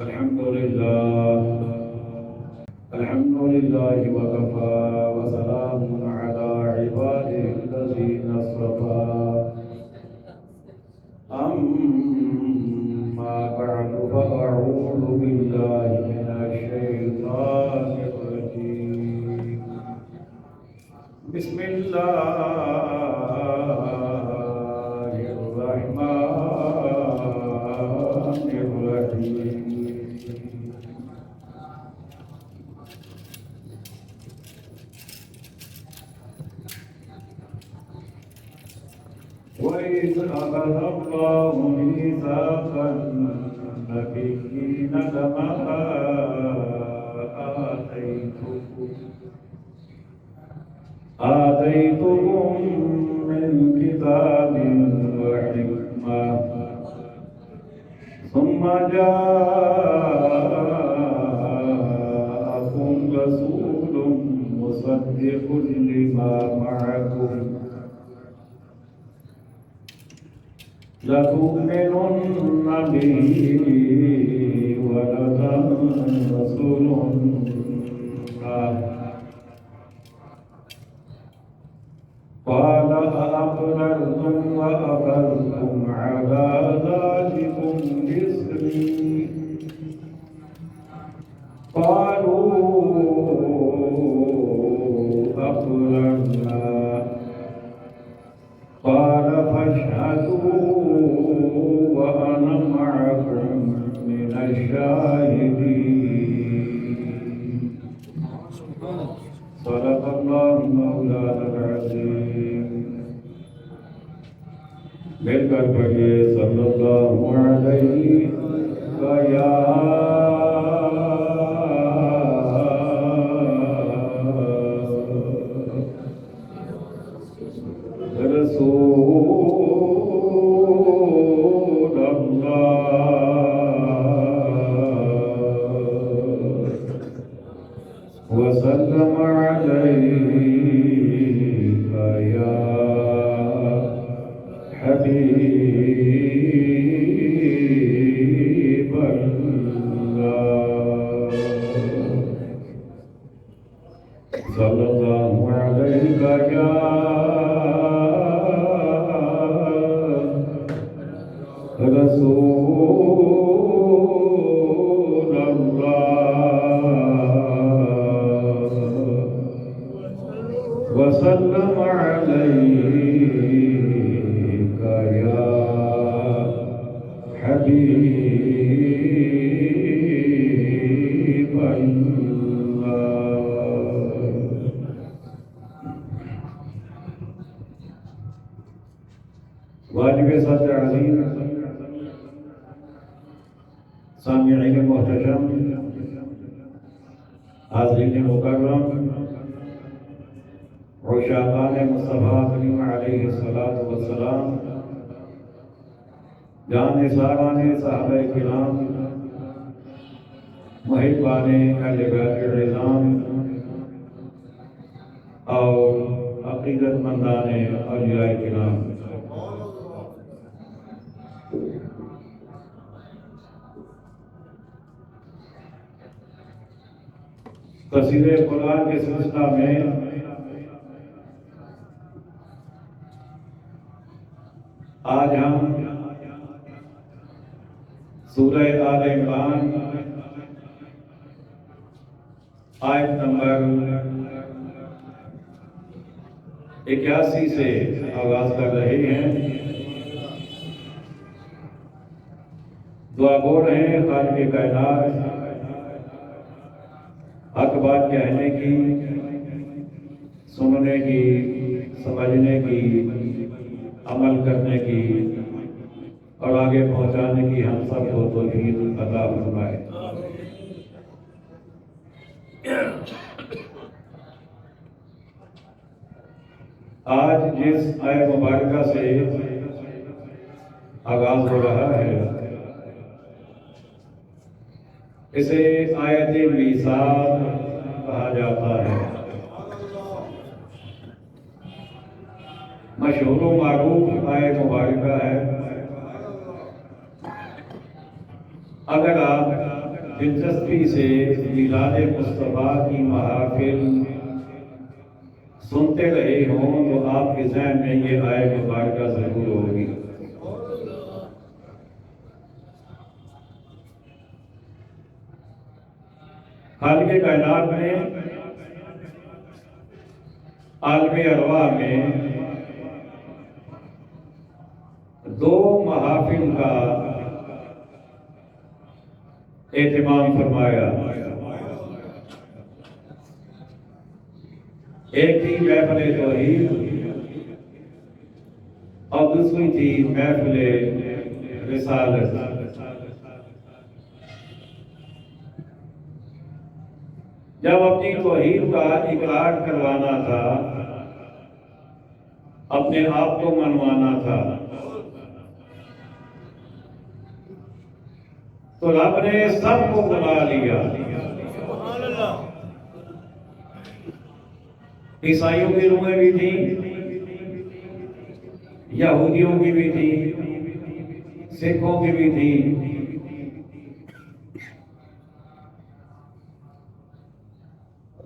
الحمد لله وكفى وسلام على عباده الذين اصطفى أما بعد فأعوذ بالله من الشيطان الرجيم بسم الله الرحمن الرحيم وإذ أخذ الله ميثاق النبيين لما آتيتكم من كتاب وحكمة ثم جاءكم رسول مصدق لما معكم لتؤمنن به ولتنصرنه قال أأقررتم وأخذتم على ذلكم إصري قالوا أقررنا قال فاشهدوا وأنا معكم من الشاهدين صدق الله مولانا العظيم مل کر پڑھیے صلی اللہ علیہ رسول اللہ وسلم عليك يا حبيب الله صلى الله عليك يا رسول الله وسلم عليك يا حبيب الله واجب سطح عظیم سامعین محتشم حاضرین مکرم عشاقان مصطفیٰ کریم علیہ السلام جان نثاران صحابہ کرام محبان اہل بیت العظام اور عقیدت مندان اولیاء کرام تفسیر قرآن کے سلسلہ میں آج ہم سورہ آل عمران آیت نمبر 81 سے آغاز کر رہے ہیں۔ دعا گو رہے ہیں خالق کائنات حق بات کہنے کی، سننے کی، سمجھنے کی، عمل کرنے کی اور آگے پہنچانے کی ہم سب کو توفیق عطا فرمائے۔ آج جس آیت مبارکہ سے آغاز ہو رہا ہے اسے آیت میثاق کہا جاتا ہے۔ مشہور و معروف آیت مبارکہ ہے۔ اگر آپ دلچسپی سے میلاد مصطفیٰ کی محافل سنتے رہے ہوں تو آپ کے ذہن میں یہ آیت مبارکہ ضرور ہوگی۔ خالق کائنات میں عالم ارواح میں دو محافل کا اہتمام فرمایا۔ ایک تھی محفل توحید اور دوسری تھی محفل رسالت۔ جب اپنی توحید کا اقرار کروانا تھا، اپنے آپ کو منوانا تھا، تو رب نے سب کو بلا لیا۔ عیسائیوں کی روحیں بھی تھیں، یہودیوں کی بھی تھیں، سکھوں کی بھی تھیں،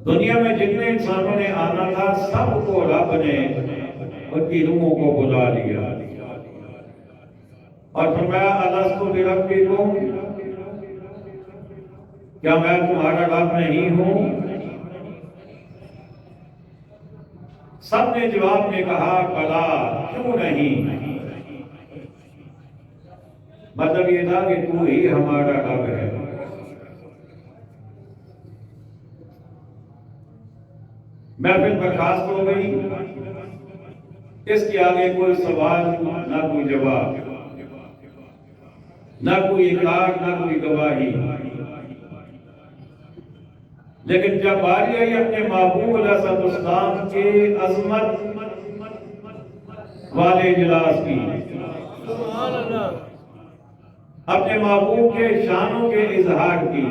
دنیا میں جتنے انسانوں نے آنا تھا سب کو رب نے ان کی روحوں کو بلا لیا اور فرمایا الست بربکم، کیا میں تمہارا رب نہیں ہوں؟ سب نے جواب میں کہا بلا، کیوں نہیں؟ مطلب یہ تھا کہ تو ہی ہمارا رب ہے۔ محفل برخاست ہو گئی، اس کے آگے کوئی سوال نہ کوئی جواب، نہ کوئی اقرار نہ کوئی گواہی۔ لیکن جب باری آئی اپنے محبوب علیہ السلام کے عظمت والے اجلاس کی، اپنے محبوب کے شانوں کے اظہار کی،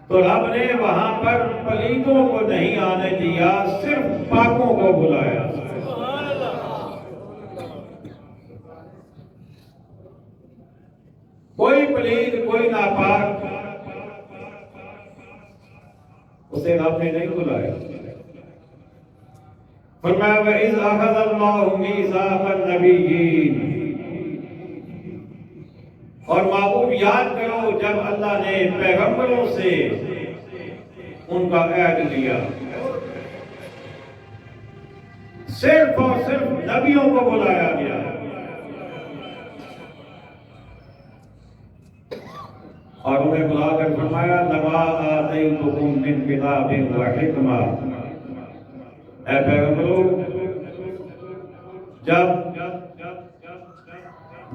تو رب نے وہاں پر پلیتوں کو نہیں آنے دیا، صرف پاکوں کو بلایا۔ کوئی پلیت کوئی ناپاک اسے رب نے نہیں بلایا۔ فرمایا وَإِذْ أَخَذَ اللَّهُ مِيثَاقَ النَّبِيِّينَ، اور محبوب یاد کرو جب اللہ نے پیغمبروں سے ان کا عہد لیا، صرف اور صرف نبیوں کو بلایا گیا۔ اور انہیں بلا کر فرمایا لَمَا آتَيْتُكُم مِّن كِتَابٍ وَحِکْمَةٍ، اے پیغمبروں جب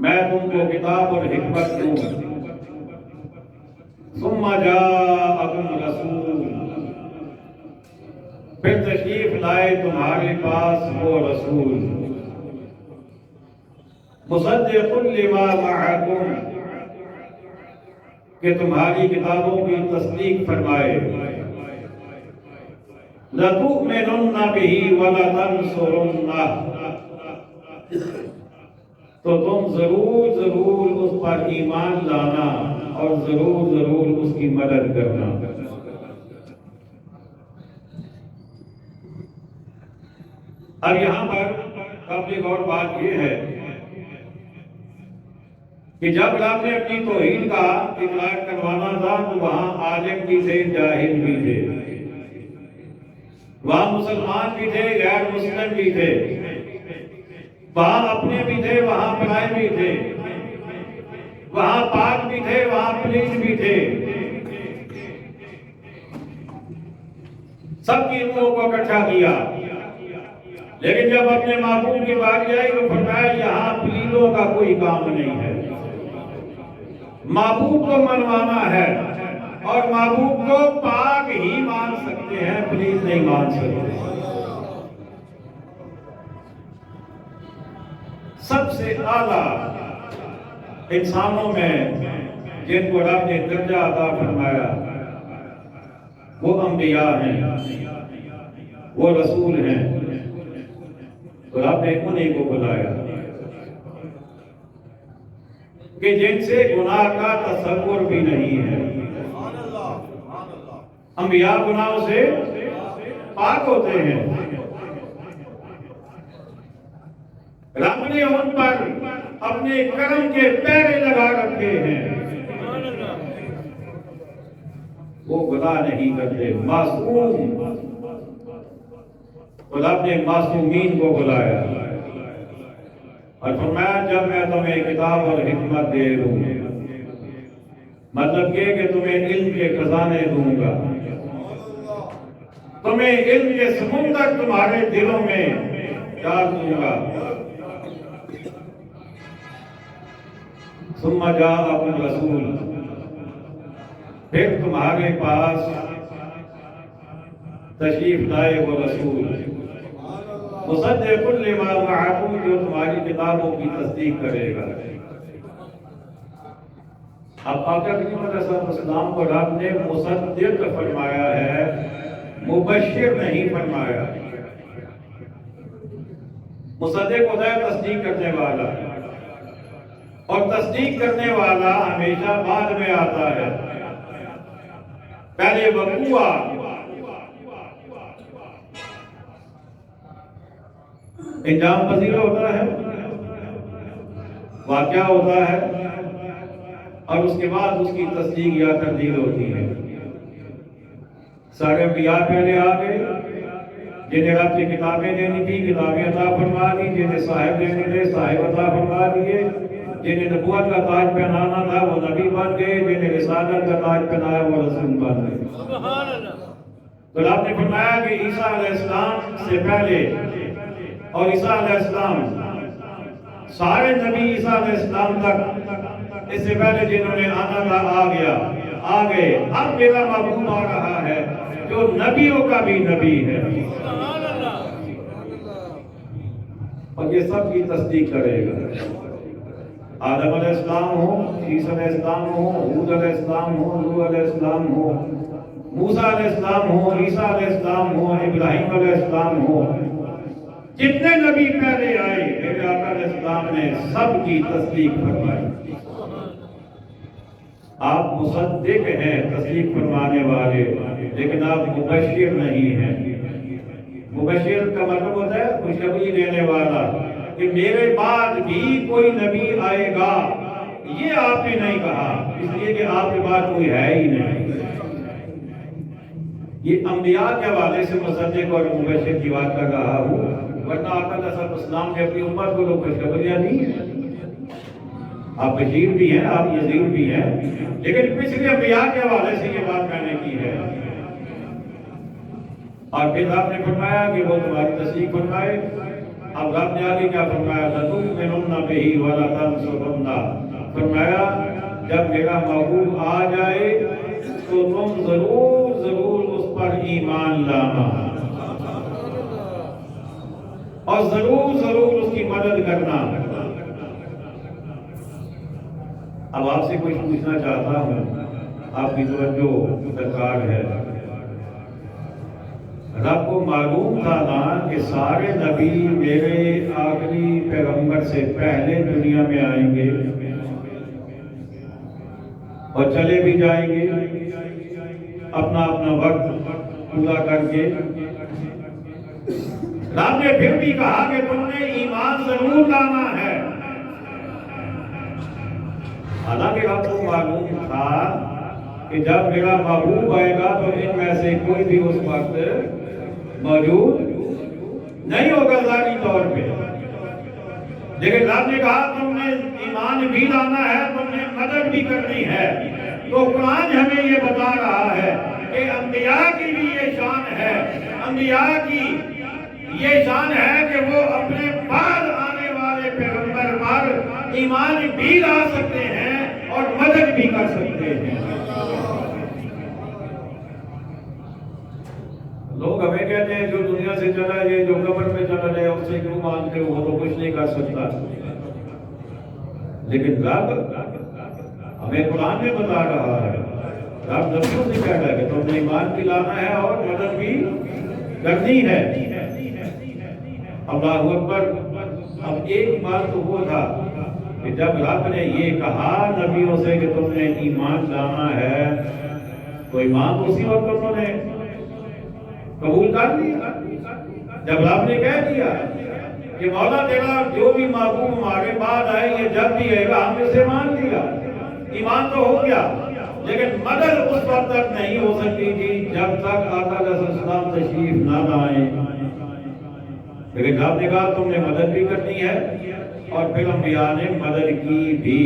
میں تم کو کتاب اور حکمت دوں، ثم جاءکم رسول، پھر تشریف لائے تمہارے پاس وہ رسول، مصدق لما معکم، کہ تمہاری کتابوں کی تصدیق فرمائے، لَتُؤْمِنُنَّ بِهِ وَلَتَنْصُرُنَّهُ، تو تم ضرور ضرور اس پر ایمان لانا اور ضرور ضرور اس کی مدد کرنا۔ اب یہاں پر ایک اور بات یہ ہے کہ جب رب نے اپنی توحید کا اقرار کروانا تھا تو وہاں عالم بھی تھے، جاہل بھی تھے، وہاں مسلمان بھی تھے، غیر مسلم بھی تھے، وہاں اپنے بھی تھے، وہاں پرائے بھی تھے، وہاں پاک بھی تھے، وہاں پلیت بھی تھے، سب کی روحوں کو اکٹھا کیا۔ لیکن جب اپنے محبوب کی باری آئی تو فرمایا یہاں پلیتوں کا کوئی کام نہیں ہے، محبوب کو منوانا ہے، اور محبوب کو پاک ہی مان سکتے ہیں، پلیت نہیں مان سکتے۔ سب سے اعلیٰ انسانوں میں جن کو رب نے درجہ عطا فرمایا وہ انبیاء ہیں، وہ رسول ہیں، تو رب نے انہیں کو بلایا۔ کہ جن سے گناہ کا تصور بھی نہیں ہے۔ انبیاء گناہوں سے پاک ہوتے ہیں، رب نے ان پر اپنے کرم کے پیرے لگا رکھے ہیں، وہ گناہ نہیں کرتے، معصوم۔ خدا نے معصومین کو بلایا اور فرمایا جب میں تمہیں کتاب اور حکمت دے دوں، مطلب یہ کہ تمہیں علم کے خزانے دوں گا، تمہیں علم کے سمندر تمہارے دلوں میں ڈال دوں گا۔ ثم جاءکم رسول، پھر تمہارے پاس تشریف لائے وہ رسول، مصدق لما معکم، جو تمہاری کتابوں کی تصدیق کرے گا۔ اب آقا کریم علیہ السلام کو رب نے مصدق فرمایا ہے، مبشر نہیں فرمایا۔ مصدق ہوتا ہے تصدیق کرنے والا، اور تصدیق کرنے والا ہمیشہ بعد میں آتا ہے، پہلے وقوع انجام پذیر ہوتا ہے، واقعہ ہوتا ہے، اور اس کے بعد اس کی تصدیق یا تردید ہوتی ہے۔ سارے انبیاء پہلے آ گئے، جنہیں رب کی کتابیں دینی تھی کتابیں عطا فرما دی، جنہیں صاحب دینے تھے صاحب عطا فرما دیے، جنہیں نبوت کا تاج پہنانا تھا وہ نبی بن گئے، جنہیں رسالت کا تاج پہنایا وہ رسول بن گئے۔ تو رب نے فرمایا کہ عیسیٰ علیہ السلام سے پہلے اور عیسیٰ علیہ السلام سارے نبی عیسیٰ علیہ السلام تک اس سے پہلے جنہوں نے آنا تھا آ گئے۔ اب میرا محبوب آ رہا ہے جو نبیوں کا بھی نبی ہے، اور یہ سب کی تصدیق کرے گا۔ آدم علیہ السلام ہو، عیسیٰ علیہ السلام ہو، ہود علیہ السلام ہو، نوح علیہ السلام ہو، موسیٰ علیہ السلام ہو، عیسیٰ علیہ السلام ہو، ابراہیم علیہ السلام ہو، جتنے نبی پہلے آئے میرے آقا علیہ السلام نے سب کی تصدیق فرمائی۔ آپ مصدق ہیں، تصدیق فرمانے والے، لیکن آپ مبشر نہیں ہیں۔ مبشر کا مطلب ہوتا ہے خوشخبری دینے والا، کہ میرے بعد بھی کوئی نبی آئے گا، یہ آپ نے نہیں کہا، اس لیے کہ آپ کے بعد کوئی ہے ہی نہیں۔ یہ انبیاء کے حوالے سے مصدق اور مبشر کی بات کر رہا ہوں، ورنہ آقا علیہ السلام نے اپنی امت کو لوگ خوشخبریاں دی ہیں۔ آپ بشیر بھی ہیں، آپ نذیر بھی ہیں، لیکن پچھلے انبیاء کے حوالے سے یہ بات میں نے کی ہے۔ اور پھر آپ نے فرمایا کہ وہ تمہاری تصدیق فرمائے۔ اب رب نے آگے کیا فرمایا؟ لَتُؤْمِنُنَّ بِهِ وَلَتَنْصُرُنَّهُ، فرمایا جب میرا محبوب آ جائے تو تم ضرور اس پر ایمان لانا، اور ضرور اس کی مدد کرنا۔ اب آپ سے کچھ پوچھنا چاہتا ہوں، آپ کی توجہ درکار ہے۔ رب کو معلوم تھا نا کہ سارے نبی میرے آخری پیغمبر سے پہلے دنیا میں آئیں گے اور چلے بھی جائیں گے اپنا وقت پورا کر کے۔ رب نے پھر بھی کہا کہ تم نے ایمان ضرور لانا ہے، حالانکہ رب کو معلوم تھا کہ جب میرا محبوب آئے گا تو ان میں سے کوئی بھی اس وقت موجود نہیں ہوگا ظاہری طور پہ، لیکن رب نے کہا تم نے ایمان بھی لانا ہے، تم نے مدد بھی کرنی ہے۔ تو قرآن ہمیں یہ بتا رہا ہے کہ انبیاء کی بھی یہ شان ہے، انبیاء کی یہ شان ہے کہ وہ اپنے بعد آنے والے پیغمبر پر ایمان بھی لا سکتے ہیں اور مدد بھی کر سکتے ہیں۔ لوگ ہمیں کہتے ہیں جو دنیا سے چلا جائے، جو قبر میں چلا جائے اس سے کیوں مانتے ہو، وہ تو کچھ نہیں کر سکتا، لیکن رب ہمیں قرآن میں بتا رہا ہے، رب نبیوں سے کہہ رہا ہے کہ تم نے ایمان بھی لانا ہے اور مدد بھی کرنی ہے۔ اللہ اکبر۔ اب ایک ایمان تو وہ تھا کہ جب رب نے یہ کہا نبیوں سے کہ تم نے ایمان لانا ہے تو ایمان اسی وقت انہوں نے قبول کر لیا. جب رب نے کہہ دیا کہ مولا تیرا جو بھی محبوب ہمارے بعد آئے یہ جب بھی آئے گا ہم اسے مان لیا, ایمان تو ہو گیا, لیکن مدد اس وقت تک نہیں ہو سکتی تھی جب تک آقا علیہ السلام تشریف نہ لائیں. لیکن رب نے کہا تم نے مدد بھی کرنی ہے اور پھر انبیاء نے مدد کی بھی.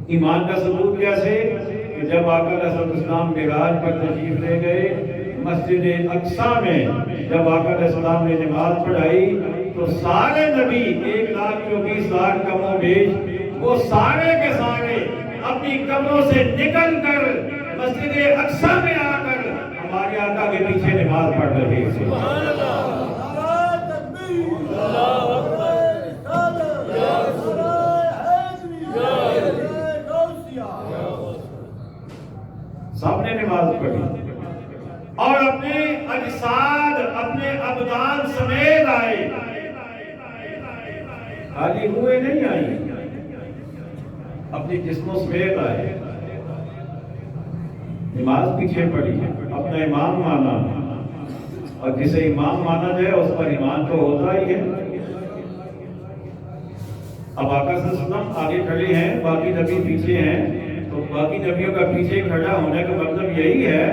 ایمان کا ثبوت کیسے کہ جب آقا علیہ السلام معراج پر تشریف لے گئے مسجد اقصیٰ میں جب آقا علیہ السلام نے نماز پڑھائی تو سارے نبی 1,24,000 کم و بیش وہ سارے کے سارے اپنی قبروں سے نکل کر مسجد اقصیٰ میں آ کر ہمارے آقا کے پیچھے نماز پڑھ رہے تھے. سب نے نماز پڑھی اور اپنے اجساد اپنے ابدان سمیت آئے, خالی ہوئے نہیں آئی, اپنی جسموں سمیت آئے, نماز پیچھے پڑھی, اپنا امام مانا, اور جسے امام مانا جائے اس پر ایمان تو ہوتا ہی ہے. اب آقا صلی اللہ علیہ وسلم آگے کھڑے ہیں, باقی نبی پیچھے ہیں, تو باقی نبیوں کا پیچھے کھڑا ہونے کا مطلب یہی ہے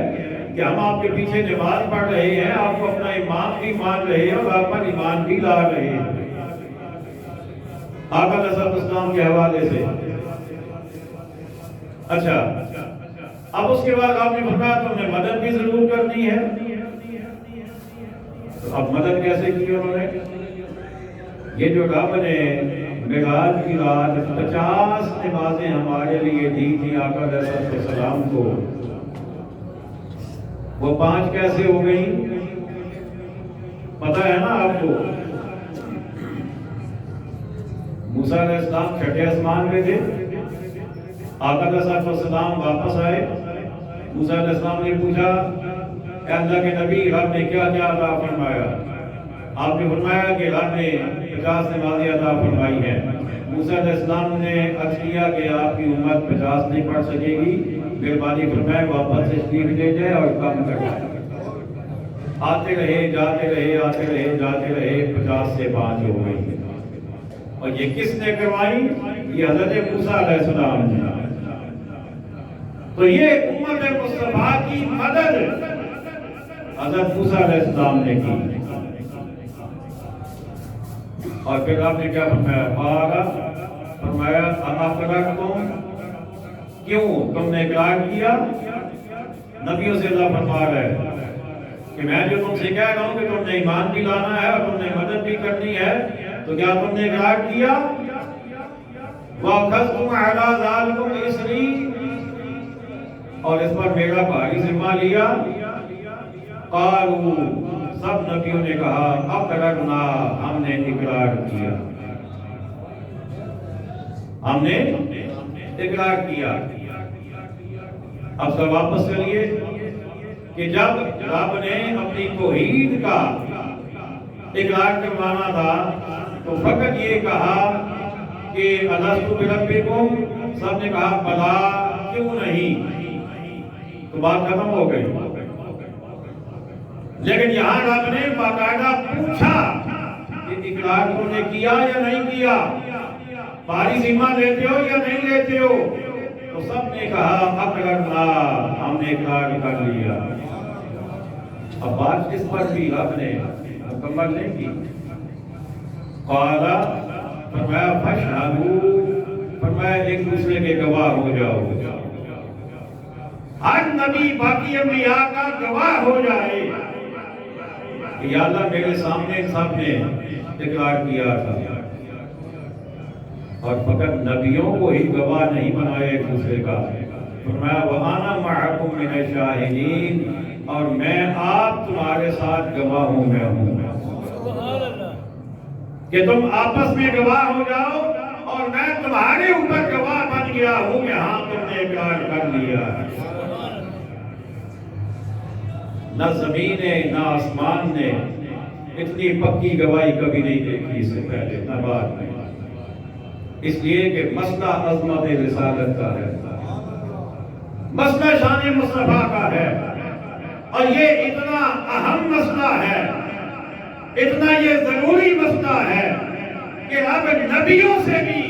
کہ ہم آپ کے پیچھے نماز پڑھ رہے ہیں, آپ کو اپنا امام بھی مان رہے ہیں اور آپ پر ایمان بھی لا رہے ہیں آقا علیہ السلام کے حوالے سے. اچھا, اب اس کے بعد آپ نے فرمایا تم نے مدد بھی ضرور کرنی ہے. تو اب مدد کیسے کی انہوں نے؟ یہ جو رب نے معراج کی رات 50 نمازیں ہمارے لیے دی تھی آقا علیہ السلام کو, وہ 5 کیسے ہو گئی پتہ ہے نا آپ کو؟ موسیٰ علیہ السلام چھٹے آسمان پہ تھے, آقا علیہ السلام واپس آئے, موسیٰ علیہ السلام نے پوچھا اے اللہ کے نبی رب نے کیا کیا عطا فرمایا؟ آپ نے فرمایا کہ رب نے 50 نمازیں عطا فرمائی ہیں. موسیٰ علیہ السلام نے عرض کیا کہ آپ کی امت 50 نہیں پڑھ سکے گی, مہربانی فرمائے واپس سے تشریف لے جائے اور کم کر جائے. آتے رہے جاتے رہے آتے رہے جاتے رہے 50 سے 5 ہو گئی. اور یہ کس نے کروائی؟ یہ حضرت موسیٰ علیہ السلام نے. تو یہ امت مصطفیٰ کی مدد حضرت موسیٰ علیہ السلام نے کی. اور پھر آپ نے کیا فرمایا؟ فرمایا اَأَقْرَرْتُمْ, کیوں تم نے اقرار کیا؟ نبیوں سے اللہ فرما رہا ہے کہ میں جو تم سے کہہ رہا ہوں کہ تم نے ایمان بھی لانا ہے اور تم نے مدد بھی کرنی ہے, تو کیا تم نے اقرار کیا؟ وَأَخَذْتُمْ عَلَىٰ ذَلِكُمْ إِصْرِي, اور اس پر میرا بھاری ذمہ لیا. قَالُوا, سب نبیوں نے کہا اقررنا, ہم نے اقرار کیا, ہم نے اقرار کیا. اب سب واپس چلیے کہ جب رب نے اپنی توحید کا اقرار کروانا تھا تو فقط یہ کہا کہ الستو بربکم, سب نے کہا بلا, کیوں نہیں, تو بات ختم ہو گئی. لیکن یہاں رب نے باقاعدہ پوچھا کہ اقرار تم نے کیا یا نہیں کیا, بھاری ذمہ لیتے ہو یا نہیں لیتے ہو؟ تو سب نے کہا اقررنا, ہم نے اقرار کر لیا. اب بات اس پر بھی رب نے مکمل نہیں کی. قال, فرمایا فاشہدوا, فرمایا ایک دوسرے کے گواہ ہو جاؤ. ہر نبی باقی انبیاء کا گواہ ہو جائے کہ یا اللہ میرے سامنے سب نے اقرار کیا تھا. اور فقط نبیوں کو ہی گواہ نہیں بنایا ایک دوسرے کا. فرمایا وَأَنَا مَعَكُمْ مِنَ الشَّاهِدِينَ, اور میں آپ تمہارے ساتھ گواہوں میں ہوں. کہ تم آپس میں گواہ ہو جاؤ اور میں تمہارے اوپر گواہ بن گیا ہوں کہ ہاں تم نے اقرار کر لیا. نہ زمین نے نہ آسمان نے اتنی پکی گواہی کبھی نہیں دیکھی اس سے پہلے, نہ بعد میں. اس لیے کہ مسئلہ عظمت رسالت کا ہے، مسئلہ شان مصطفیٰ کا ہے، اور یہ اتنا اہم مسئلہ ہے، اتنا یہ ضروری مسئلہ ہے کہ اب نبیوں سے بھی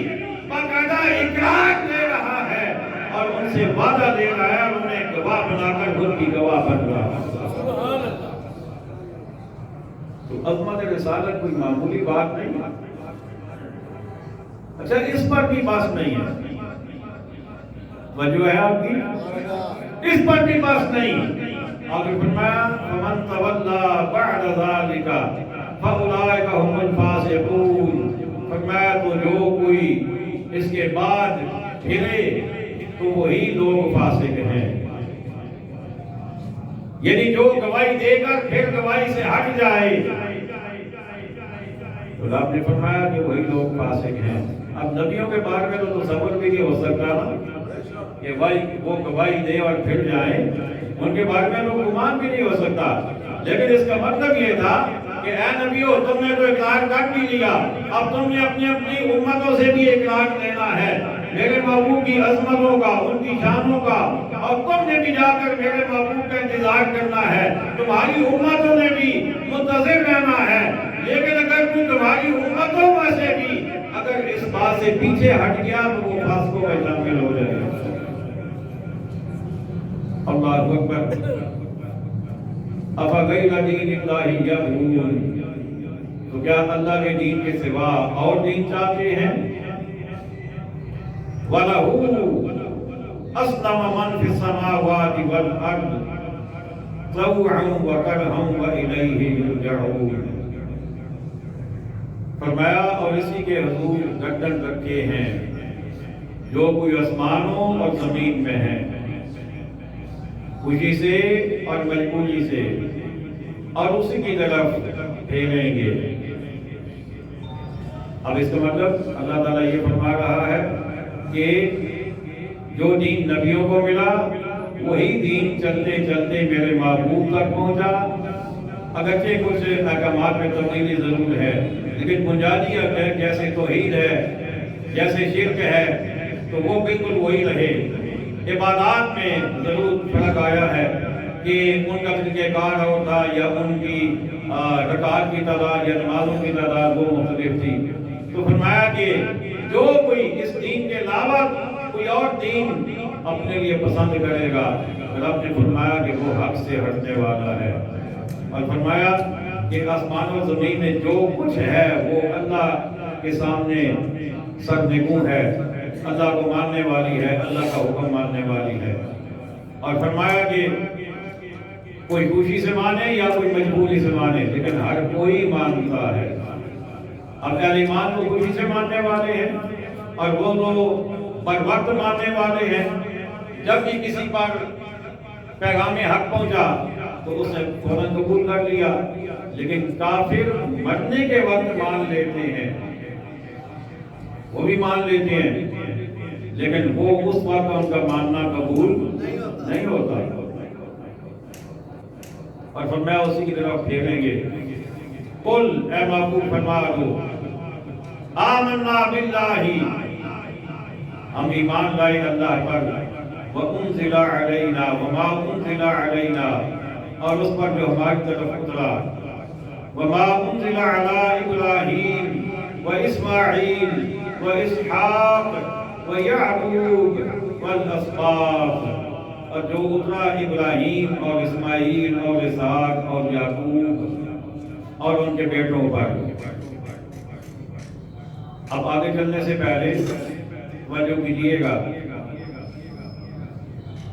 باقاعدہ اقرار لے رہا ہے اور ان سے وعدہ لے رہا ہے اور انہیں گواہ بنا کر خود کی گواہ بن رہا ہے۔ تو عظمت رسالت کوئی معمولی بات نہیں۔ اچھا، اس پر بھی بات نہیں ہے، وجہ ہے آپ کی، اس پر بھی بات نہیں۔ آگے فرمایا فَمَن تَوَلَّى بَعْدَ ذَلِكَ فَأُولَٰئِكَ هُمُ الْفَاسِقُونَ۔ فرمایا تو جو کوئی اس کے بعد پھرے تو وہی لوگ فاسق ہیں، یعنی جو گواہی دے کر پھر گواہی سے ہٹ جائے، تو آپ نے فرمایا کہ وہی لوگ فاسق ہیں۔ اب نبیوں کے بارے میں تو تصور بھی نہیں ہو سکتا نا کہ وہ گواہی دے اور پھر جائیں، ان کے بارے میں تو گمان بھی نہیں ہو سکتا، لیکن اس کا مطلب یہ تھا کہ اے نبیوں، تم نے تو اقرار کر بھی لیا، اب تم نے اپنی امتوں سے بھی اقرار لینا ہے میرے محبوب کی عظمتوں کا، ان کی شانوں کا، اور تم نے بھی جا کر میرے محبوب کا انتظار کرنا ہے، تمہاری امتوں نے بھی منتظر رہنا ہے۔ لیکن اگر تمہاری امتوں میں سے بھی اگر اس بات سے پیچھے ہٹ گیا تو وہ فاسقوں میں شامل ہو جائے گا۔ اللہ اکبر۔ افغیر دین اللہ یبغون، تو کیا اللہ کے دین کے سوا اور دین چاہتے ہیں؟ وَلَهُ أَسْلَمَ مَنْ فِي السَّمَاوَاتِ وَالْأَرْضِ طَوْعًا وَكَرْهًا وَإِلَيْهِ يُرْجَعُونَ۔ فرمایا اور اسی کے حضور گردن رکھے ہیں جو کوئی آسمانوں اور زمین میں ہیں، خوشی سے اور مجبوری سے، اور اسی کی طرف پھیریں گے۔ اب اس کا مطلب اللہ تعالیٰ یہ فرما رہا ہے کہ جو دین نبیوں کو ملا وہی دین چلتے چلتے میرے محبوب تک پہنچا۔ اگرچہ کچھ احکامات میں تبدیلی ضرور ہے، لیکن بنیادی جیسے توحید ہے، جیسے شرک ہے، تو وہ بالکل وہی رہے۔ عبادات میں ضرور فرق آیا ہے کہ ان کا طریقہ کار اور تھا، یا ان کی رکعات کی تعداد یا نمازوں کی تعداد وہ مختلف تھی۔ تو فرمایا کہ جو کوئی اس دین کے علاوہ کوئی اور دین اپنے لیے پسند کرے گا، رب نے فرمایا کہ وہ حق سے ہٹنے والا ہے، اور فرمایا کہ آسمان و زمین میں جو کچھ ہے وہ اللہ کے سامنے سرنگوں ہے، اللہ کو ماننے والی ہے، اللہ کا حکم ماننے والی ہے۔ اور فرمایا کہ کوئی خوشی سے مانے یا کوئی مجبوری سے مانے، لیکن ہر کوئی مانتا ہے۔ اب اہل ایمان کو خوشی سے ماننے والے ہیں، اور وہ بر وقت ماننے والے ہیں۔ جب بھی کسی پر پیغام حق پہنچا تو اس نے فوراً قبول کر لیا، لیکن کافر مرنے کے وقت مان لیتے ہیں، وہ بھی مان لیتے ہیں، لیکن وہ اس وقت ان کا ماننا قبول نہیں ہوتا۔ اور فرمایا اسی کی طرف پھیریں گے۔ قل، اے محبوب فرما دو، آمنا باللہ، ہم ایمان لائے اللہ پر، وَأُنزِلَ عَلَيْنَا وَمَا أُنزِلَ عَلَيْنَا، اور اس پر جو ہماری طرف اترا، وَمَا أُنزِلَ عَلَىٰ إِبْرَاهِيمَ وَإِسْمَاعِيلَ وَإِسْحَاقَ وَيَعْقُوبَ وَالْأَسْبَاطِ، اور جو اترا ابراہیم اور اسماعیل اور اسحاق اور یعقوب اور ان کے بیٹوں پر۔ اب آگے چلنے سے پہلے توجہ کیجیے گا،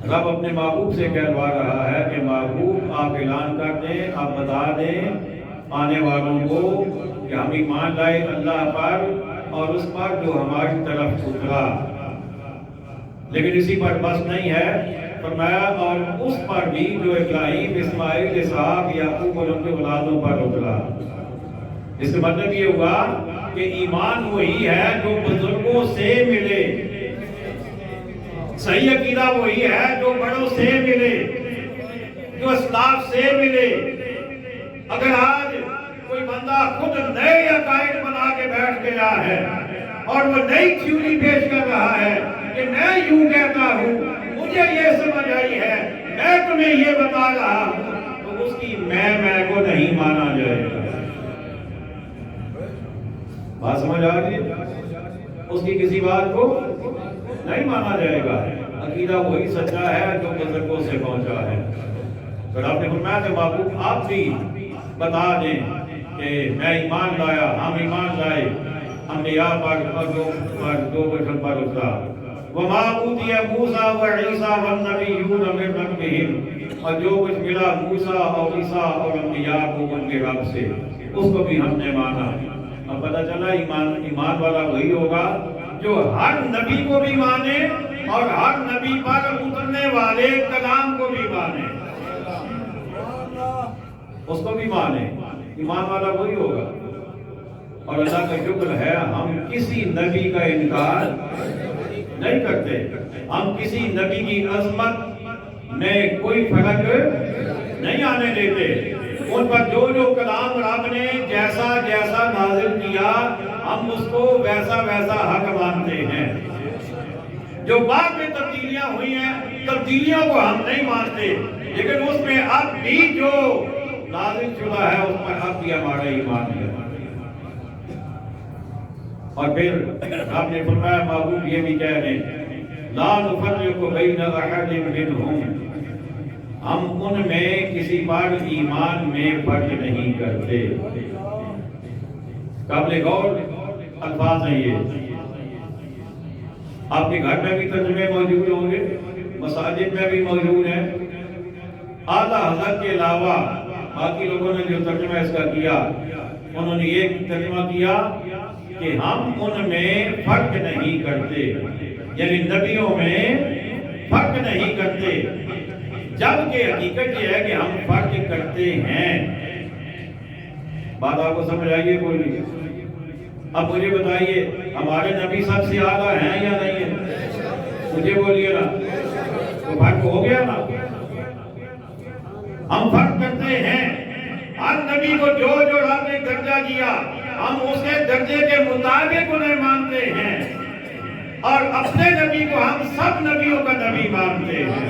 رب اپنے محبوب سے کہلوا رہا ہے کہ محبوب آپ اعلان کر دیں، آپ بتا دیں آنے والوں کو کہ ہم ایمان لائے اللہ پر اور اس پر جو ہماری طرف اترا۔ لیکن اسی پر بس نہیں ہے، فرمایا اور اس پر بھی جو ابراہیم، اسماعیل، اسحاق، یعقوب اور ان کے اولادوں پر اترا۔ اس کا مطلب یہ ہوا کہ ایمان وہی ہے جو بزرگوں سے ملے، صحیح عقیدہ وہی ہے جو بڑوں سے ملے، جو اسلاف سے ملے۔ اگر آج کوئی بندہ خود نئے عقائد بنا کے بیٹھ گیا ہے اور وہ نئی تھیوری پیش کر رہا ہے کہ میں یوں کہتا ہوں، مجھے یہ سمجھ آئی ہے، میں تمہیں یہ بتا رہا ہوں، تو اس کی میں کو نہیں مانا جائے گا۔ بات سمجھ آ گئی؟ اس کی کسی بات کو نہیں مانا جائے گا۔ عقیدہ وہی سچا ہے جو بزرگوں سے پہنچا ہے۔ پھر آپ نے فرمایا کہ محبوب آپ بھی بتا دیں کہ میں ایمان لایا، ہم ایمان لائے، ہم نے یا پاک دو بچن پر اترا وما اوتی موسیٰ و عیسیٰ والنبیون من ربہم، اور جو کچھ ملا موسیٰ اور عیسیٰ اور انبیاء کو ان کے رب سے، اس کو بھی ہم نے مانا۔ اب پتہ چلا ایمان والا وہی ہوگا جو ہر نبی کو بھی مانے اور ہر نبی پر اترنے والے کلام کو بھی مانے، اس کو بھی مانے۔ ایمان والا وہی ہوگا۔ اور اللہ کا شکر ہے ہم کسی نبی کا انکار نہیں کرتے، ہم کسی نبی کی عظمت میں کوئی فرق نہیں آنے دیتے۔ ان پر جو جو کلام رب نے جیسا جیسا نازل کیا ہم اس کو ویسا ویسا حق مانتے ہیں۔ جو بعد میں تبدیلیاں ہوئی ہیں تبدیلیوں کو ہم نہیں مانتے، لیکن اس میں اب بھی جو نازل شدہ ہے اس پر اب بھی ہمارا ایمان ہے۔ اور پھر آپ نے فرمایا محبوب یہ بھی کہہ دیں لا نفرق بین احد منہم، ہم ان میں کسی پر ایمان میں فرق نہیں کرتے۔ قابل غور الفاظ ہیں یہ، آپ کے گھر میں بھی ترجمے موجود ہوں گے، مساجد میں بھی موجود ہیں۔ اعلیٰ حضرت کے علاوہ باقی لوگوں نے جو ترجمہ اس کا کیا انہوں نے یہ ترجمہ کیا کہ ہم ان میں فرق نہیں کرتے، یعنی نبیوں میں فرق نہیں کرتے، جبکہ حقیقت یہ ہے کہ ہم فرق کرتے ہیں۔ بات آپ کو سمجھ آئیے کوئی نہیں؟ اب مجھے بتائیے ہمارے نبی سب سے اعلیٰ ہیں یا نہیں ہیں؟ مجھے بولیے نا، تو فرق ہو گیا نا۔ ہم فرق کرتے ہیں، ہر نبی کو جو جو رب نے درجہ دیا ہم اس کے درجے کے مطابق انہیں مانتے ہیں، اور اپنے نبی کو ہم سب نبیوں کا نبی مانتے ہیں۔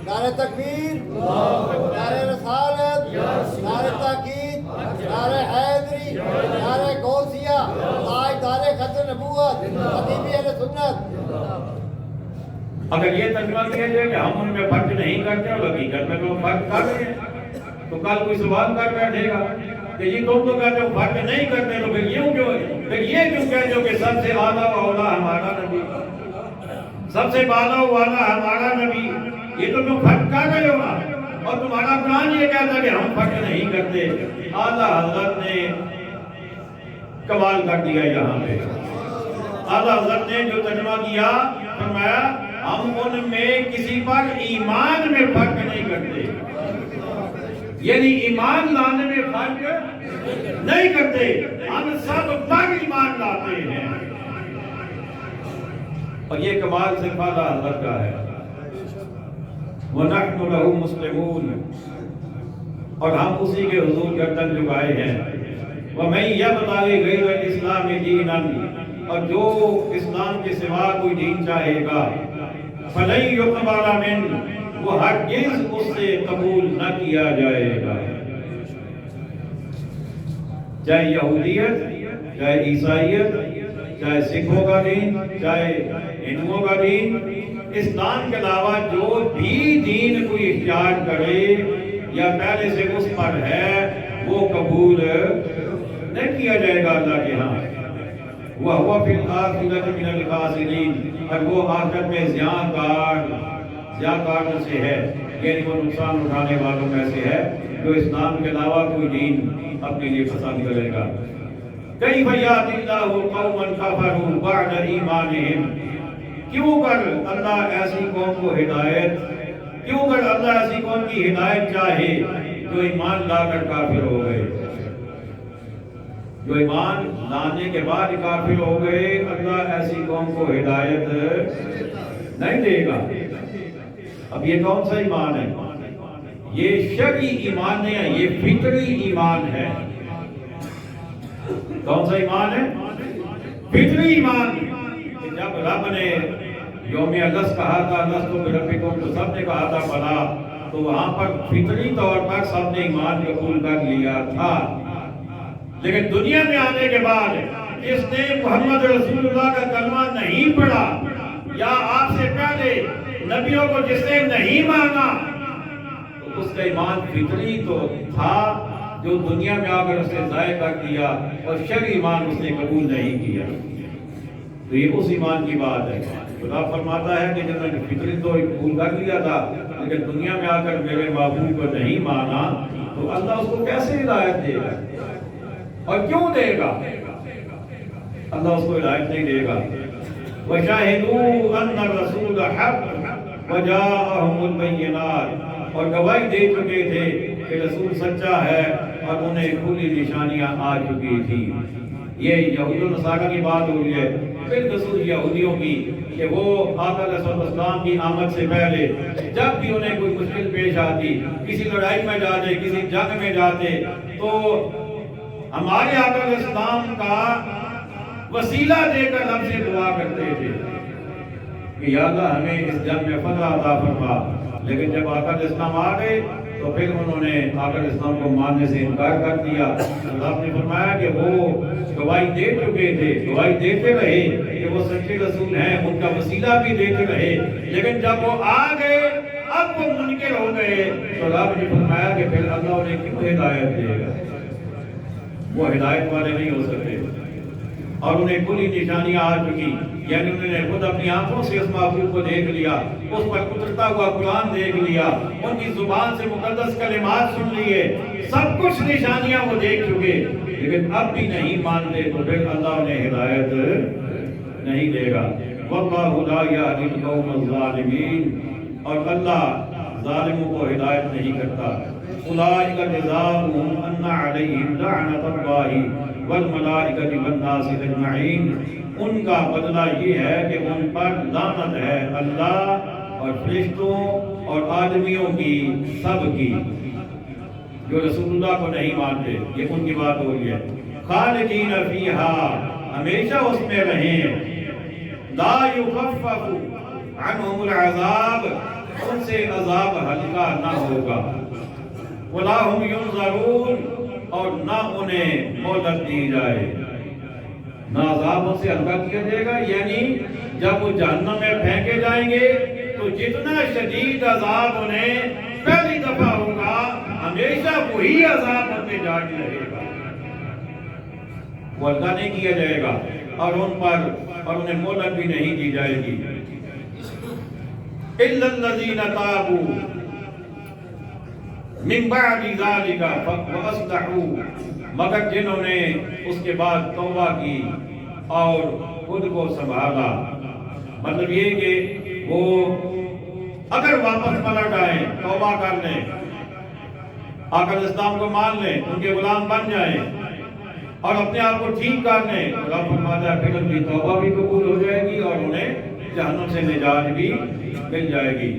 نعرہ تکبیر، نعرہ رسالت، نعرہ تاکید، نعرہ حیدری، نعرہ غوثیہ، تاجدار ختم نبوت، خطیب اہل سنت۔ اگر یہ ترجمہ کیا جائے کہ ہم ان میں فرق نہیں کرتے اور حقیقت میں تو فرق کر رہے ہیں، تو کل کوئی سوال کر بیٹھے گا کہ یہ تم تو کہتے ہو فرق نہیں کرتے، تو پھر یہ کیوں کہتے ہو کہ سب سے اعلیٰ و اولیٰ ہمارا نبی، سب سے بالا و والا ہمارا نبی، یہ تو تم فرق کر رہے ہو نا۔ اور تمہارا قرآن یہ کہتا ہے کہ ہم فرق نہیں کرتے۔ اعلیٰ حضرت نے کمال کر دیا یہاں پہ۔ اعلیٰ حضرت نے جو ترجمہ کیا فرمایا ہم ان میں کسی پر ایمان میں فرق نہیں کرتے، یعنی ایمان لانے میں فرق نہیں کرتے، ہم سب پر ایمان لاتے ہیں۔ اور یہ کمال صرف اعلیٰ حضرت کا ہے۔ وَنَحْنُ لَهُ مُسْلِمُونَ، اور ہم اسی کے حضور گردن جھکائے ہیں۔ وَمَن يَبْتَغِ غَيْرَ الْإِسْلَامِ دِينًا، اور جو اسلام کے سوا کوئی دین چاہے گا فَلَن يُقْبَلَ مِنْهُ، وہ ہرگز اس سے قبول نہ کیا جائے گا۔ چاہے یہودیت، چاہے عیسائیت، چاہے سکھوں کا دین، چاہے ہندوؤں کا دین، اسلام کے علاوہ جو بھی دین کوئی اختیار کرے یا پہلے سے اس پر ہے وہ قبول نہیں کیا جائے گا اللہ کے ہاں۔ وَهُوَ فِي الْآخِرَةِ مِنَ الْخَاسِرِينَ، اور وہ آخرت میں زیاں کار سے ہے، یعنی وہ نقصان اٹھانے والوں میں سے ہے جو اسلام کے علاوہ کوئی دین اپنے لیے پسند کرے گا۔ كَيْفَ يَهْدِي اللَّهُ قَوْمًا كَفَرُوا بَعْدَ إِيمَانِهِمْ، کیوں کر اللہ ایسی قوم کو کیوں کر اللہ ایسی قوم کی ہدایت چاہے جو ایمان لا کر کافر ہو گئے، جو ایمان لانے کے بعد کافر ہو گئے، اللہ ایسی قوم کو ہدایت نہیں دے گا۔ اب یہ کون سا ایمان ہے؟ یہ شرعی ایمان نہیں ہے، یہ فطری ایمان ہے۔ کون سا ایمان ہے؟ فطری ایمان کہ جب رب نے یوم النس کہا تھا لست بربکم تو سب نے کہا تھا بلا، تو وہاں پر فطری طور پر سب نے ایمان قبول کر لیا تھا۔ لیکن دنیا میں آنے کے بعد جس نے محمد رسول اللہ کا کلمہ نہیں پڑھا یا آپ سے پہلے نبیوں کو جس نے نہیں مانا تو اس کا ایمان فطری تو تھا جو دنیا میں آ کر اس نے ضائع کر دیا، اور شرعی ایمان اس نے قبول نہیں کیا۔ تو یہ اس ایمان کی بات ہے۔ خدا فرماتا ہے کہ جب میں نے فطری تو قبول کر لیا تھا لیکن دنیا میں آ کر میرے محبوب کو نہیں مانا تو اللہ اس کو کیسے ہدایت دے گا اور کیوں دے گا؟ اللہ اس کو ہدایت نہیں دے گا۔ وَشَاهِدُوا أَنَّ الرَّسُولَ حَقٌّ وَجَاءَهُمُ الْبَيِّنَاتُ، اور گواہی دے چکے تھے کہ رسول سچا ہے اور انہیں کھلی نشانیاں آ چکی تھی۔ یہ یہود و نصارہ کی بات ہو رہی ہے، بالخصوص یہودیوں کی، کہ وہ آقا علیہ السلام کی آمد سے پہلے جب بھی انہیں کوئی مشکل پیش آتی، کسی لڑائی میں جاتے، کسی جنگ میں جاتے، تو ہمارے آقا علیہ السلام کا وسیلہ دے کر ہم سے دعا کرتے تھے کہ یا اللہ ہمیں اس جنگ میں فتح عطا فرما۔ لیکن جب آقا علیہ السلام آ گئے تو پھر انہوں نے آقا علیہ السلام کو ماننے سے انکار کر دیا۔ اللہ نے فرمایا کہ وہ گواہی دے چکے تھے، گواہی دیتے رہے کہ وہ سچے رسول ہیں، ان کا وسیلہ بھی دیتے رہے، لیکن جب وہ آ گئے اب وہ منکر ہو گئے تو رب نے فرمایا کہ پھر اللہ انہیں کیوں ہدایت دے گا؟ وہ ہدایت والے نہیں ہو سکتے۔ اور انہیں کھلی نشانیاں آ چکی، یعنی انہوں نے خود اپنی آنکھوں سے اس محبوب کو دیکھ لیا، اس پر اترتا ہوا قرآن دیکھ لیا، ان کی زبان سے مقدس کلمات سن لیے، سب کچھ نشانیاں وہ دیکھ چکے، لیکن اب بھی نہیں مانتے تو پھر اللہ انہیں ہدایت نہیں دے گا۔ وَاللَّهُ لَا يَهْدِي الْقَوْمَ الظَّالِمِينَ، اور اللہ ظالموں کو ہدایت نہیں کرتا۔ أُولَٰئِكَ جَزَاؤُهُمْ أَنَّ عَلَيْهِمْ لَعْنَةَ اللَّهِ وَالْمَلَائِكَةِ وَالنَّاسِ أَجْمَعِينَ، ان کا بدلہ یہ ہے کہ ان پر لعنت ہے اللہ اور فرشتوں اور آدمیوں کی، سب کی جو رسول اللہ کو نہیں مانتے۔ یہ ان کی بات ہو رہی ہے۔ خالدین فیہا، ہمیشہ اس میں رہیں، لا یخفف عنہم العذاب، ان سے عذاب ہلکا نہ ہوگا، ولا هم ينظرون، اور نہ انہیں مہلت دی جائے، نہ عذاب ان سے ہلکا کیا جائے گا۔ یعنی جب وہ جہنم میں پھینکے جائیں گے تو جتنا شدید عذاب انہیں پہلی دفعہ ہوگا ہمیشہ وہی عذاب ان پہ جاری رہے گا، وہ ہلکا نہیں کیا جائے گا، اور ان پر اور انہیں مہلت بھی نہیں دی جائے گی۔ إِلَّا الَّذِينَ تَابُوا من بعد ذلك وَأَصْلَحُوا، مگر جنہوں نے اس کے بعد توبہ کی اور خود کو سنبھالا، مطلب یہ کہ وہ اگر واپس پلٹ آئیں، توبہ کر لیں، آقا علیہ السلام کو مان لیں، ان کے غلام بن جائیں اور اپنے آپ کو ٹھیک کر لیں، رب فرماتا ہے پھر ان کی توبہ بھی قبول ہو جائے گی اور انہیں جہنم سے نجات بھی مل جائے گی۔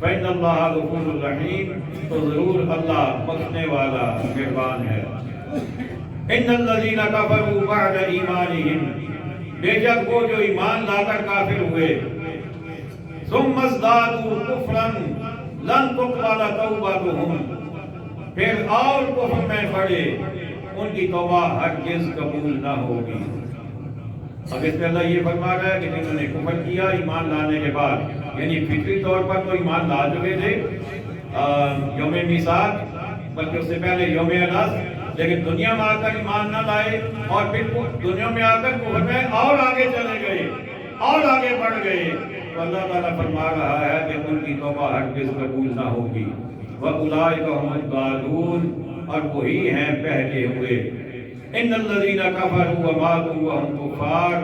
فَإِنَّ اللَّهَ غَفُورٌ رَحِيمٌ، تو ضرور اللہ بخشنے والا مہربان ہے۔ إِنَّ الَّذِينَ كَفَرُوا بَعْدَ إِيمَانِهِمْ، بے شک وہ جو ایمان لا کر کافر ہوئے، ثُمَّ ازْدَادُوا كُفْرًا لَن تُقْبَلَ تَوْبَتُهُمْ، پھر اور کفر میں پڑے ان کی توبہ ہرگز قبول نہ ہوگی۔ اب اس پہ اللہ یہ فرما رہا ہے کہ جنہوں نے کفر کیا ایمان لانے کے بعد، یعنی فطری طور پر تو ایمان لا چکے تھے یوم میثاق، بلکہ اس سے پہلے یوم النصر، لیکن دنیا میں آ کر ایمان نہ لائے اور پھر دنیا میں آ کر کفر میں اور آگے چلے گئے اور آگے بڑھ گئے، تو اللہ تعالیٰ فرما رہا ہے کہ ان کی توبہ ہرگز قبول نہ ہوگی۔ وَأُولَٰئِكَ هُمُ الضَّالُّونَ، اور وہی ہیں بہکے ہوئے۔ إِنَّ الَّذِينَ كَفَرُوا وَمَاتُوا وَهُمْ كُفَّارٌ،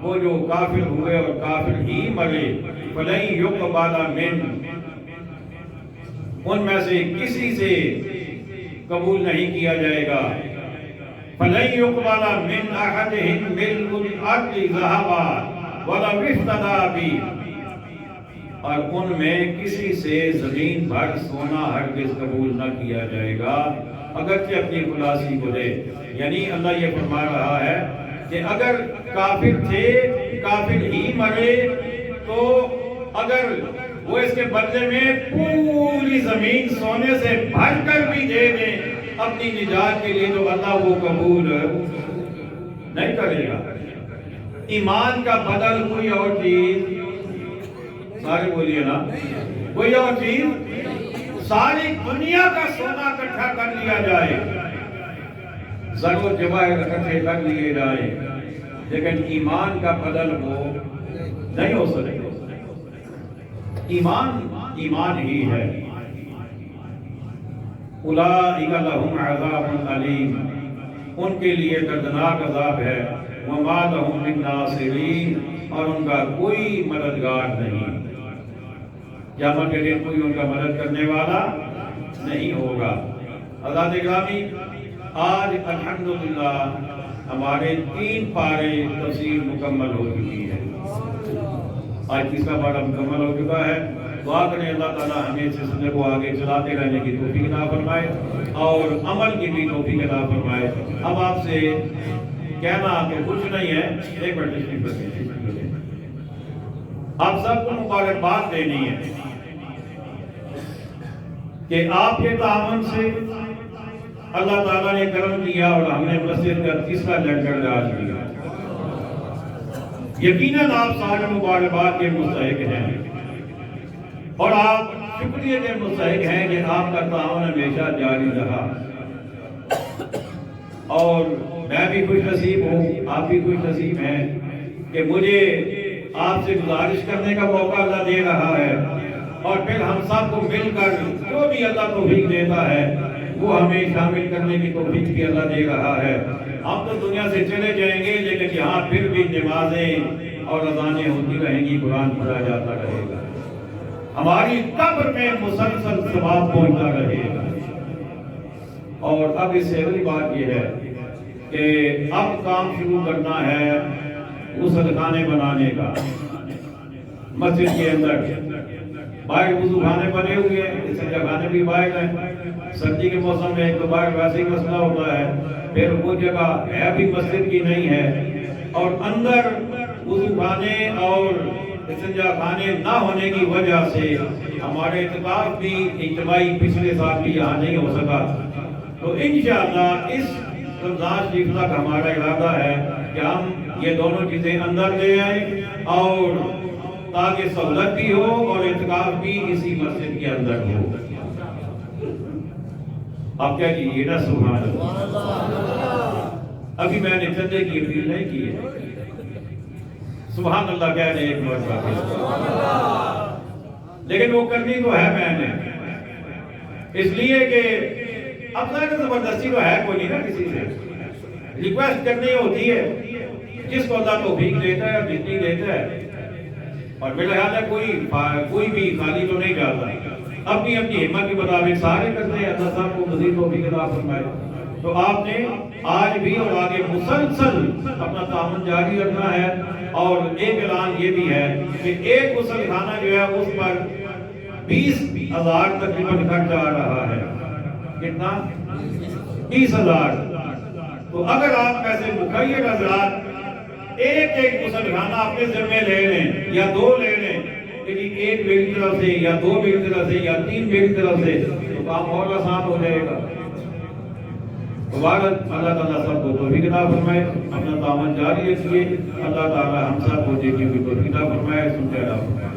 وہ جو کافر ہوئے اور کافر ہی مرے، فَلَن يُقْبَلَ مِنْهُ، ان میں سے کسی سے قبول نہیں کیا جائے گا، فَلَن يُقْبَلَ مِنْ أَحَدِهِمْ مِلْءُ الْأَرْضِ ذَهَبًا وَلَوِ افْتَدَىٰ بِهِ، اور ان میں کسی سے زمین بھر سونا ہرگز قبول نہ کیا جائے گا اگرچہ اپنی خلاصی کو دے۔ یعنی اللہ یہ فرما رہا ہے کہ اگر کافر تھے، کافر ہی مرے، تو اگر وہ اس کے بدلے میں پوری زمین سونے سے بھر کر بھی دے دیں اپنی نجات کے لیے، تو اللہ وہ قبول نہیں کرے گا۔ ایمان کا بدل کوئی اور چیز، سارے بولیے نا، کوئی اور چیز، ساری دنیا کا سونا اکٹھا کر لیا جائے، زر و جواہر اکٹھے کر لیے جائے، لیکن ایمان کا بدل وہ نہیں ہو سکے۔ ایمان ایمان ہی ہے۔ اولئک لہم عذاب علیم، ان کے لیے دردناک عذاب ہے، وما لہم من ناصرین، اور ان کا کوئی مددگار نہیں، قیامت کے دن کوئی ان کا مدد کرنے والا نہیں ہوگا۔ حضرات گرامی، آج الحمدللہ ہمارے 3 پارے تفسیر مکمل ہو چکی ہے۔ آج تیسرا پارہ مکمل ہو چکا ہے۔ دعا کریں اللہ تعالیٰ ہمیں اس سلسلے کو آگے چلاتے رہنے کی توفیق عطا فرمائے اور عمل کی بھی توفیق عطا فرمائے۔ اب آپ سے کہنا تو کچھ نہیں ہے، ایک منٹ تشریف رکھیں۔ آپ سب کو مبارکباد دینی ہے کہ آپ کے تعاون سے اللہ تعالیٰ نے کرم کیا اور ہم نے مسجد کا تیسرا لنگر ڈال دیا۔ یقیناً آپ سارے مبارکباد کے مستحق ہیں اور آپ شکریہ کے مستحق ہیں کہ آپ کا تعاون ہمیشہ جاری رہا، اور میں بھی خوش نصیب ہوں، آپ بھی خوش نصیب ہیں کہ مجھے آپ سے گزارش کرنے کا موقع اللہ دے رہا ہے، اور پھر ہم سب کو مل کر جو بھی اللہ توفیق دیتا ہے وہ ہمیں شامل کرنے کی توفیق بھی اللہ دے رہا ہے۔ ہم تو دنیا سے چلے جائیں گے، لیکن یہاں پھر بھی نمازیں اور اذانیں ہوتی رہیں گی، قرآن پڑھا جاتا رہے گا، ہماری قبر میں مسلسل ثواب پہنچتا رہے گا۔ اور اب اس سے اگلی بات یہ ہے کہ اب کام شروع کرنا ہے غسل خانے بنانے کا۔ مسجد کے اندر باہر وضو خانے بنے ہوئے ہیں، استنجا خانے بھی باہر ہیں۔ سردی کے موسم میں ایک تو باہر ویسے ہی مسئلہ ہوتا ہے، پھر وہ جگہ ہے بھی مسجد کی نہیں ہے، اور اندر وضو خانے اور استنجا خانے نہ ہونے کی وجہ سے ہمارے اعتکاف بھی اجتماعی پچھلے سال بھی یہاں نہیں ہو سکا۔ تو انشاءاللہ اس رمضان شریف تک ہمارا ارادہ ہے کہ ہم یہ دونوں چیزیں اندر لے آئیں، اور تاکہ سہولت بھی ہو اور اعتکاف بھی اسی مسجد کے اندر ہو۔ آپ کیا کیجیے نا، سبحان اللہ۔ ابھی میں نے چندے کی اپیل نہیں کی ہے، سبحان اللہ کہہ رہے ایک مرتبہ، لیکن وہ کرنی تو ہے میں نے، اس لیے کہ اب ظاہر زبردستی تو ہے کوئی نہیں نا، کسی سے ریکویسٹ کرنی ہوتی ہے جس کو اللہ توفیق دیتا ہے اور جتنی دیتا ہے، اور میرا خیال ہے کوئی بھی خالی تو نہیں جاتا، اپنی اپنی ہمت کے مطابق سارے کرتے ہیں۔ اللہ صاحب کو مزید توفیق عطا فرمائے۔ تو آپ نے آج بھی اور آگے مسلسل اپنا تعاون جاری رکھنا ہے، اور ایک اعلان یہ بھی ہے کہ ایک غسل خانہ جو ہے اس پر 20,000 تقریباً خرچ آ رہا ہے۔ کتنا؟ 20,000۔ تو اگر آپ پیسے مخیر حضرات ایک غسل خانہ اپنے ذمہ لے لیں یا 2 لے لیں، کہ ایک میری طرف سے یا 2 میری طرف سے یا 3 میری طرف سے، تو کام اور آسان ہو جائے گا۔ مبارک اللہ تعالیٰ سب کو توفیق عطا فرمائے، اپنا تعاون جاری رکھیے، اللہ تعالیٰ ہم سب کو دیکھنے کی توفیق عطا فرمائے، سنتے رہا فرمائے۔